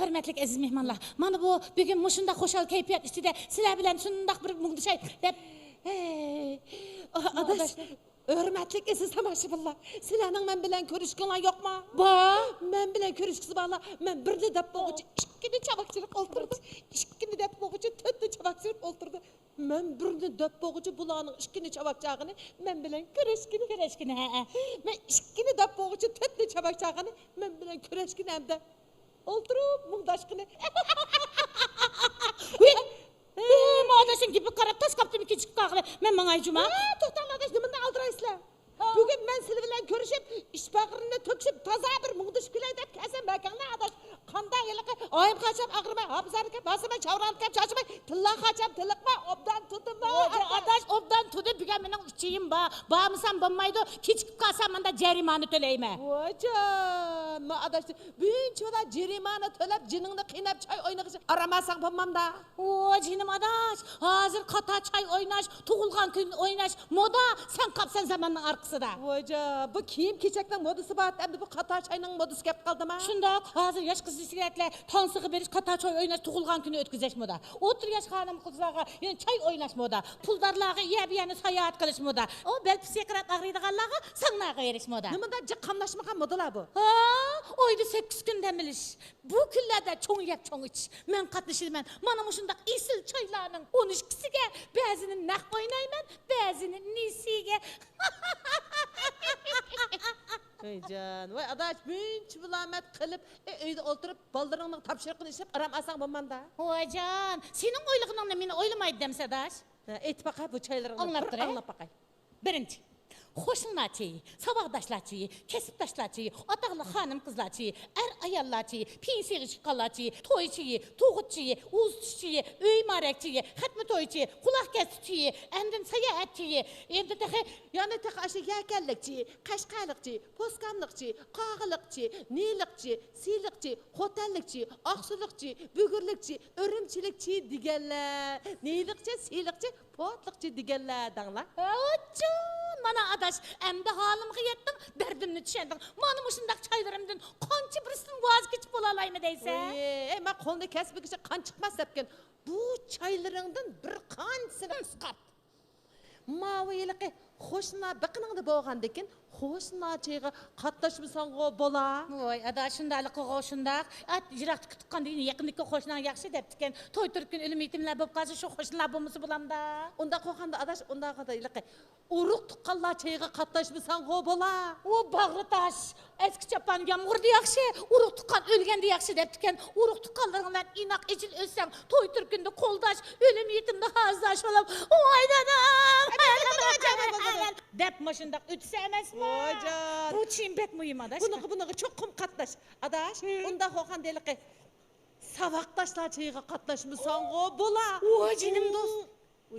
Hörmetlik aziz mehmanlar. Mana bu bugün muşunda hoşal keyfiyat içinde sizler bilen şundaq bir muğdu şey dep. Adaş, hörmetlik aziz tamaşıbıllar. Sizlerning men bilen körüşkünler yok mu? Ba, Men bilen körüşküsü bağla. Men birde dep boğucu, ikkini çabakçılık olturdu. İkkini dep boğucu, tötte çabakçılık olturdu. Men birde dep boğucu bulanın ikkini çabakçağını men bilen körüşkünü. köreşkine he. Men ikkini dep boğucu, tötte çabakçağını men bilen körüşkünü hem de olturup muğdaşkını. Mağdaşın gibi karab taş kaptım iki çık kaklı. Men bana cuma. To'xtanglar adaş, nimani aldiraysizlar? Bugün men sizlar bilan ko'rishib, ish bag'rini to'kishib, toza bir muğdish kulay deb kelsam bakanglar adaş. Qanday yiliqi, oyim qachab ag'rimay, hopsarga bosimay, chavranib chachmay, tilla qachab tiliqma, obdan tutma. Adaş obdan tudu bugün mening uchiyim ba. Bamısam bommaydı. Keçip kalsam manda jarimani төлeyme. Vocan, men adaş, bunchalar jarimani to'lab, jiningni qiynab choy o'ynag'ish aramasang bo'lmamda. O canım adaş. Hazır kata çay oynaş, tuğulgan gün oynaş. Moda sen kapsan zamanın arkası da. Vocan, bu kiyim kechakning modasi bor, endi bu qata choyning modasi kelib qoldimi? Şundak hazır yaş kız sigaretler tansığı beriş kata çay oynaş, tuğulgan günü ötkizeş moda. Otur yaş hanım kızlarga yani çay oynaş moda. Puldarlarga yebiyeni sayahat kılış moda. O bel psikiyatrat ağrıydıganlarga sanlarga eriş moda. Nimada jiqqamlashmagan modalar bu? Ha, oydu 8 günden biliş. Bu küllerde çoğun yap çoğun iç. Men katlaşırım. Mana muşundak isil çaylarının 12'sige bazının nak oynayman, bazının nisiga. Eycan, voy adaş, buncha bulamat qilib, uyda o'tirib, baldaringning topshiriqini ishlab aramasang bo'lmanda. Hocan, senin oyluğunla meni oylamaydı demsadaş. Ayt baqay bu çaylaringni. Anlab tur, Anlab baqay. Birinci. Hoşunlar çiğ, sabahdaşlar çiğ, kesipdaşlar çiğ, ataqlı hanım kızlar çiğ, ayallar çiğ, pinseri çıkallar çiğ, toy çiğ, toğut çiğ, uz çiğ, öy marek çiğ, hatmi toy çiğ, kulak kes çiğ, endin sayahat çiğ, endi tehe, Yani tek aşı yakallıkçı, kaşkalıkçı, poskamlıkçı, qağılıkçı, nilikçi, silikçi, hotellikçi, aksulukçı, bügürlükçü, örümçilikçi digenler, nilikçi, silikçi, potlikçi digenler dağlar. Hocan, mana adaş, emde halımı yettim, derdimni düşendim, mana muşundak çaylarımdın, kançı birisini vazgeçip olalayım deyse. Men qo'lni kasbi kishi qon chiqmas debken, bu çaylaringdan bir qansini qisqart. Maviliqi xo'shna biqiningda bo'lgandekin, xo'shna çayga qatnashmasango bo'la. Voy, adaş şundalık qo'shundak, at jirakti tutqan deyini yaqindiki qo'shnan yaxshi debdiken, to'y turkun ölüm yetimler bo'lib qolsa shu qo'shnilar bo'lmasa bo'lamda. Unda qo'yganda adaş, unda qadayliqi urug' tuqqanlar çayga qatnashmasango bo'la. O bağrı taş, eski çapan yağmurdu yaxshi, urug' tuqqan ölgende yaxshi debdiken, urug' tuqqanlarından inak ecil ölsem, to'y turkunda qo'ldaş, ölüm yetimde hazdaş bo'lib, voy dadam. Dep maşındak ütse emasmi? Hocan. Bu çiğin bek mühim adaş. Bunығы çoqum qatnaş. Adaş, unda qo'ygandeliqi savaqdaşlar çayga qatnashmasango bo'la. Oy canım dost. 10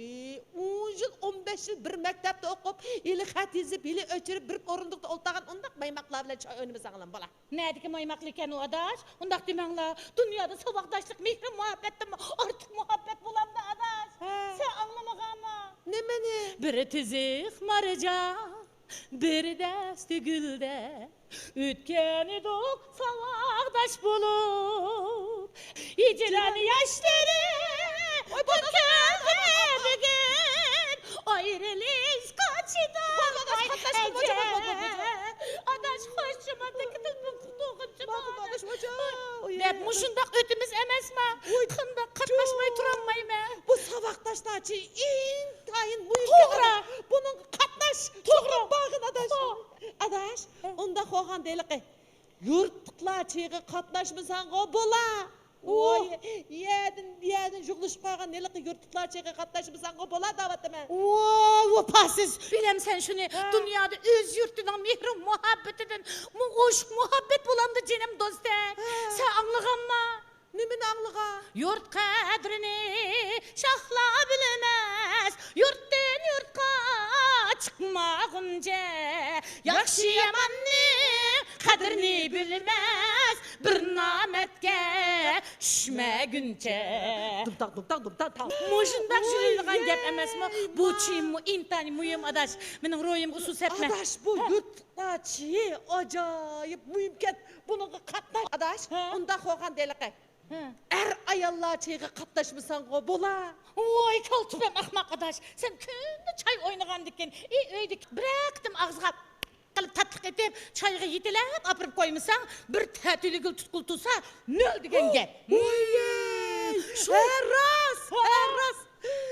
yıl 15 yıl bir mektepte okup ili xat yazıp ili öçürüp bir orundukta oltagan undaq maymaqlar bilan çay oynamasanglar bola. Nedeki maymaklı iken o adaş? Undaq demangla, dünyada sabahdaşlık, mehri muhabbettim, artık muhabbet bulamda adaş. Sen anlamağanma. Ne meni? Biri tizik marca, biri desti gülde, ütkeni dok sabahdaş bulup, icrani yaşları, tükeni bugün, ayrılış kaçıda. Adaş hoşçuma tıkıtıl bu kutuğucuma. Dep muşundak ötümüz emesme, kında katlaşmayı turanmayma. Bu savaqdaşlar çay intayın mühim. Toğra. Bunun qatnaş. Toğra bağın adaş. Adaş, onda qo'ygandeliqi yurtlar çayga qatnashmasango bo'la. Oy, yerden jug'lashib qolgan neliqi yurtlar çayga qatnashmasango bo'la da'vatman. O pasiz. Bilem sen şunu, dünyada öz yurtundan mehri muhabbetinden, hoş muhabbet bulandı canım dostum. Sen anlığanma. Nimeni anlığa? Yurt kadrini şahla bilemez, yurttan yurtqa çıkmağınca, yakşı yamanning kadrini bilmez, bir nametge düşmeguncha. Dumtak. Muşundak şuraylıgan gap emasmi? Bu çiğim intani mühim adaş. Mening ro'yim usus etme. Adaş bu yurtlar çayı acayip mühimken bunu qatnaş. Adaş, unda qo'ygandeliqi Er ayallar çayga katlaşmasan go bola. Oy kaltıpem ahmak adaş. Sen künde çay oynagan diken. Öydik bıraktım ağzıga kalıp tatlık edip çayga yetelep apırıp koymuşsan bir tətüligül tutkultusa nöl digen gel. Herras.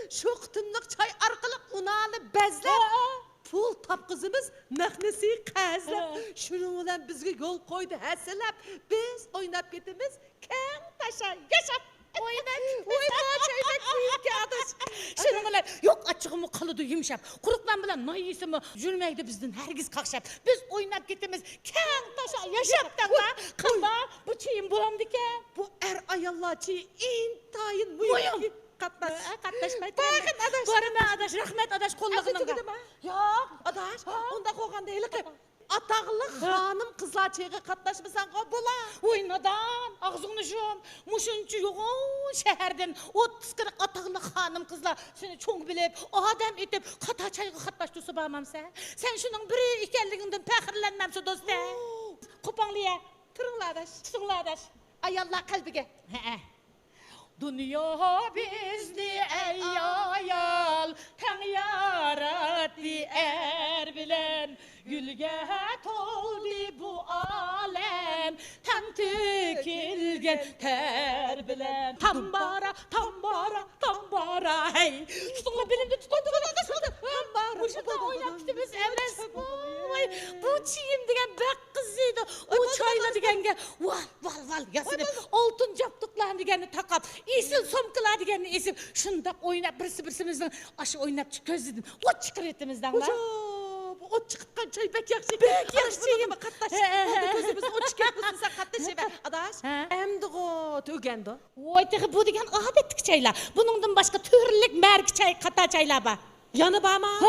Şu qıtımlıq çay arqılıq unalı bezlep. Pul tapqızımız məxnesi qəzlep. Şunun ulan bizge yol koydu həsəlep. Biz oynap getimiz kən taşa yaşap. Oynap çaymak büyük adaş. Şunun ulan yok açığımı kalıdı yumuşap. Kuruklan bilen mayısımı jürmeydi bizden hergiz kakşap. Biz oynap gitimiz kən taşa yaşap da kılma bu çiğim bulam diken. Bu er ayallar çayı intayın müyüm. Katlaşmay. Bakın adaş. Barına adaş, rahmet adaş kollağının. Yok. Adaş, onda koğan deylik. Atağlı hanım kızlar çayga katlaşmasan go bola. Oynadan, ağzını şum, muşuncu yoğun şehirden, 30 kırık atağlı hanım kızlar seni çok bilip, adam etip, kata çayga katlaştısı bağmam sen. Sen şunun biri ikelliğinden pəxirlenmemsi dostu. Kupanlıya. Tırınla adaş. Tutsunla adaş. Ayallah kalbige. Dünya bizni ey ayal, ten yarattı er bilen. Gülge toldu bu alem, ten tükilgen ter bilen. Tambara, tambara, tambara hey. Tutun bilimde tutun. Tambara. Bu şurada oynap gitimiz evlensin. Bu çiğim digen bek kızıydı. O çayla digenge val yasını. Altın captıklarını digeni takap. İsil somkılar digeni isil. Şunda oynap birsimizden aşı oynap gözledin. O çıkır etimizden lan. O çıkıtkan çay bek yakşı. Bek yakşıyım. Katlaş. Oldu gözümüz o çıkıtmasın sen katlaşı be. Adaş. Emdi go tügende. Oy tığı bu digen adettik çaylar. Bunundan başka türlük merk çay kata çaylar var. Yanı bağma.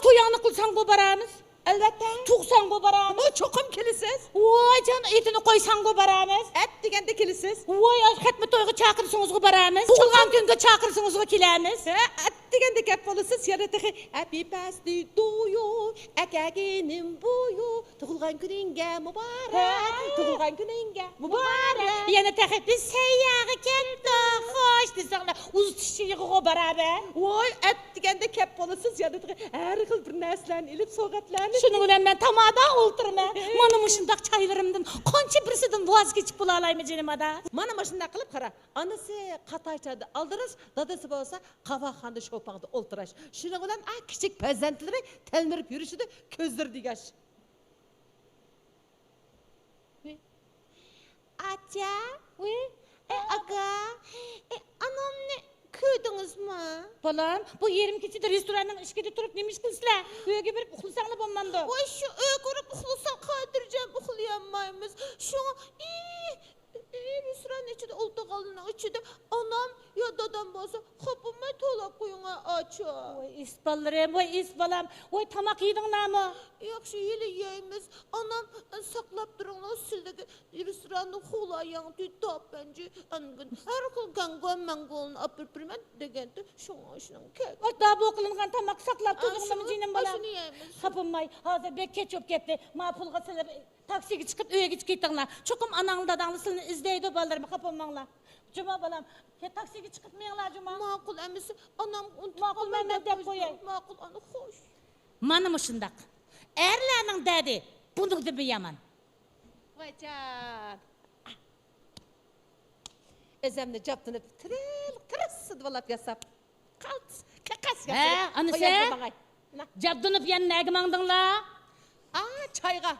Toyanı kılsan kobaramız. Elbette. Tuksan kobaramız. O çokum kilisiz. Oy can etini koysan kobaramız. Et digende kilisiz. Oy xatma toyga çakırsınız kobaramız. Tuğulgan günge çakırsınız ko kilemiz. Et digende kep bolısız yaratığı. Happy birthday to you. Ekeginim buyu. Tuğulgan gününge mübarek. Tuğulgan gününge mübarek. Yine tehe biz seyyağı kendi hoş disanlar. Uz tişiyi kobaramız. Oy et digende kep bolısız yaratığı. Her yıl bir neslen ilip soğatlarını. Şunu bilen ben tamada olturma. Manım ışındak çaylarımdan konça birisinden vazgeçip bulalayım canım ada. Mana maşında kılıp kara. Anası katayçadı aldırız. Dadası bolsa kavaxanda şopağında olturaş. Şunu bilen küçük pezentleri telmirip yürüyüşüdü közдөр digaş. Aça, aga, anam ne köydünüz mü? Balam bu yerim keçide restoranın işkede turup nemiş kılsılar. Öge bir uxulsanla bolmamdı. Oy şu ögürüp uxulusan kaydıracağım uxulayamayımız. Şu restoran içinde oldu kalının içinde anam ya dadam bolsa kapıma tolap koyuna aça. Oy isballarım, oy isbalam. Oy tamak yedinler mi? Yaxşı yeli yeyimiz. Anam saklap durunlar sildeki restoranda xulayan tütap bence. Angın her kıl gangan mangolun apır primen degenti şuna şunun kek. Oy daha bu okulungan tamak saklap tutuğunda mı cinin balam? Aşını yeyimiz. Kapınmay, hazır bek keçop kepti. Ma pulga silip taksiye çıkıp öye git gittinler. Çokum ananlı dadanlı silini izleydi ballarımı kapınmanlar. Cuma balam, taksiye çıkıp mıyınlar cuma? Makul emisi anam Makul Mehmet dep koyay. Makul anı hoş. Manım ışındak. Erlerinin dedi, bunu da bir yaman. Vaycan. Özemle captını tırıs dolap yasap. Kalt, kakas yasap. Anı sen? Cabdınıp yan negmandınla? Çayga.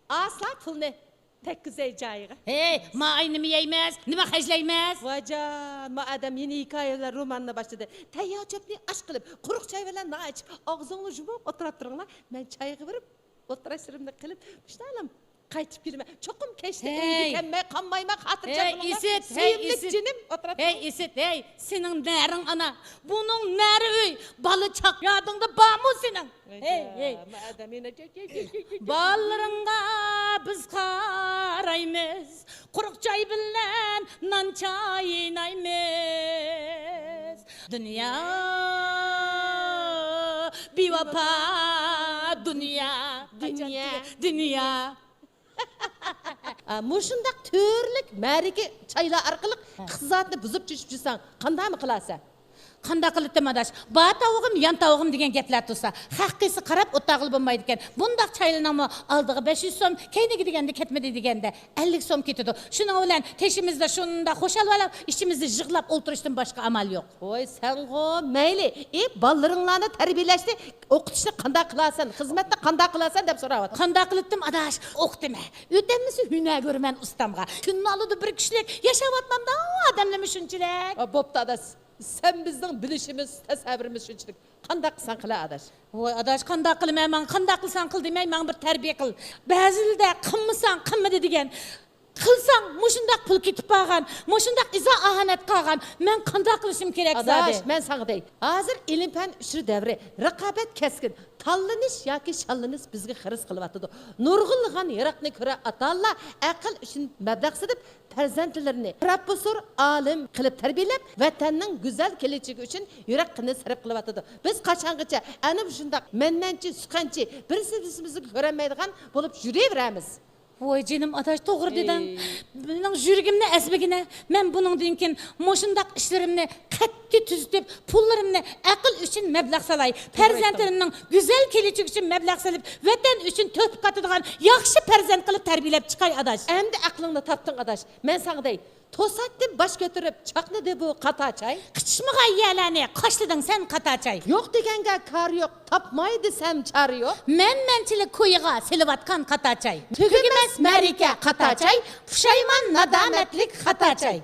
Asla pul ne? Tek güzel çayga. Hey, ma aynımı yeymez, nime hecleymez. Vaycan, ma adam yeni hikayeler romanına başladı. Tayya çöpni aşk kılıp, kuruk çay veren na aç. Ağzını jumup oturup durunlar. Ben çayga verip, oturaşırımda kılıp, müştalam. Kaytıp girme. Çokum keşte indikemme, kanmayma, hatırca Hey isit, hey isit. Cinim, oturup hey isit, hey. Senin nerin ana, bunun neri öy. Balı çak yadında bağmı senin. Hey. Ma adam yine Ballarınga biz karaymiz. Kuruk çay bilen nan çayinaymiz. Dünya bir vapa dünya. Muşundaq türlük məriki çaylar arqılıq qızatını buzub düşüp жүрсәң, qanday mı qılasan? Qanda qılıtdım adaş. Ba tavuğum, yan tavuğum degan gaplar tursa, haqqisi qarab o'tag'il bo'lmaydi ekan. Bundaq chaylanamo aldığı 500 so'm, keyingi deganda ketmedi deganda 50 so'm ketadi. Shuning bilan teshimizda shunda xo'shal olib, ishimizni yig'lab o'ltirishdan boshqa amal yo'q. Oy sen go meyli, ballaringlarni tarbiyalashni, o'qitishni qanday qilasan, xizmatni qanday qilasan deb so'rayapti. Qanda qılıtdım adaş, o'qitma. O'tamisi hunar ko'rman ustamga. Kunni oldi bir kishilik yashayotmanda odamlarmi shunchilik. Bo'pti adaş. Sen bizning bilishimiz, tasavvurimiz shunchalik. Qanday qilsan qila adaş. Voy adaş qanday qilmayman, qanday qilsan qil demay, men bir tarbiya qil. Ba'zida qilmasan, qilmadi degan. Qilsang, mushundaq pul ketib qolgan, mushundaq izo ahanat qolgan. Men qanday qilishim kerak zodi? Adaş, men sana dey. Hozir ilm-fan ishri davri, raqobat keskin. Tanlanish yoki shallanış bizga xiris qilyapti. Nurg'ulg'an yiroqni ko'ra ata-ona aql uchun mablag' sidib farzandlarini professor, olim qilib tarbiyalab, vatanning go'zal kelajagi uchun yurakni sarf qilyapti. Biz qachongacha ana shundaq menmanchi, suqanchi, birimizni ko'rmaydigan bo'lib yuraveramiz. Voy canım adaş to'g'ri deding. Mening yuragimni asbigina, men buningdan keyin moshundaq ishlarimni qattiq tuzitib, pullarimni aql uchun mablag' salay. Farzandlarimning go'zal kelajagi uchun mablag' salib, vatan uchun to'p qatadigan yaxshi farzand qilib tarbiyalab chiqay adaş. Endi aqlingni topding adaş. Men sana dey, to'satdib bosh ko'tarib chaqnadi bu qatachay. Qichmagan yalarni qoshlading sen qatachay. Yo'q deganga kar yo'q, topmay desam char yo'q. Menmanchilik ko'yiga silayotgan qatachay. Tugimas marika qatachay, pushaymon nadomatlik qatachay.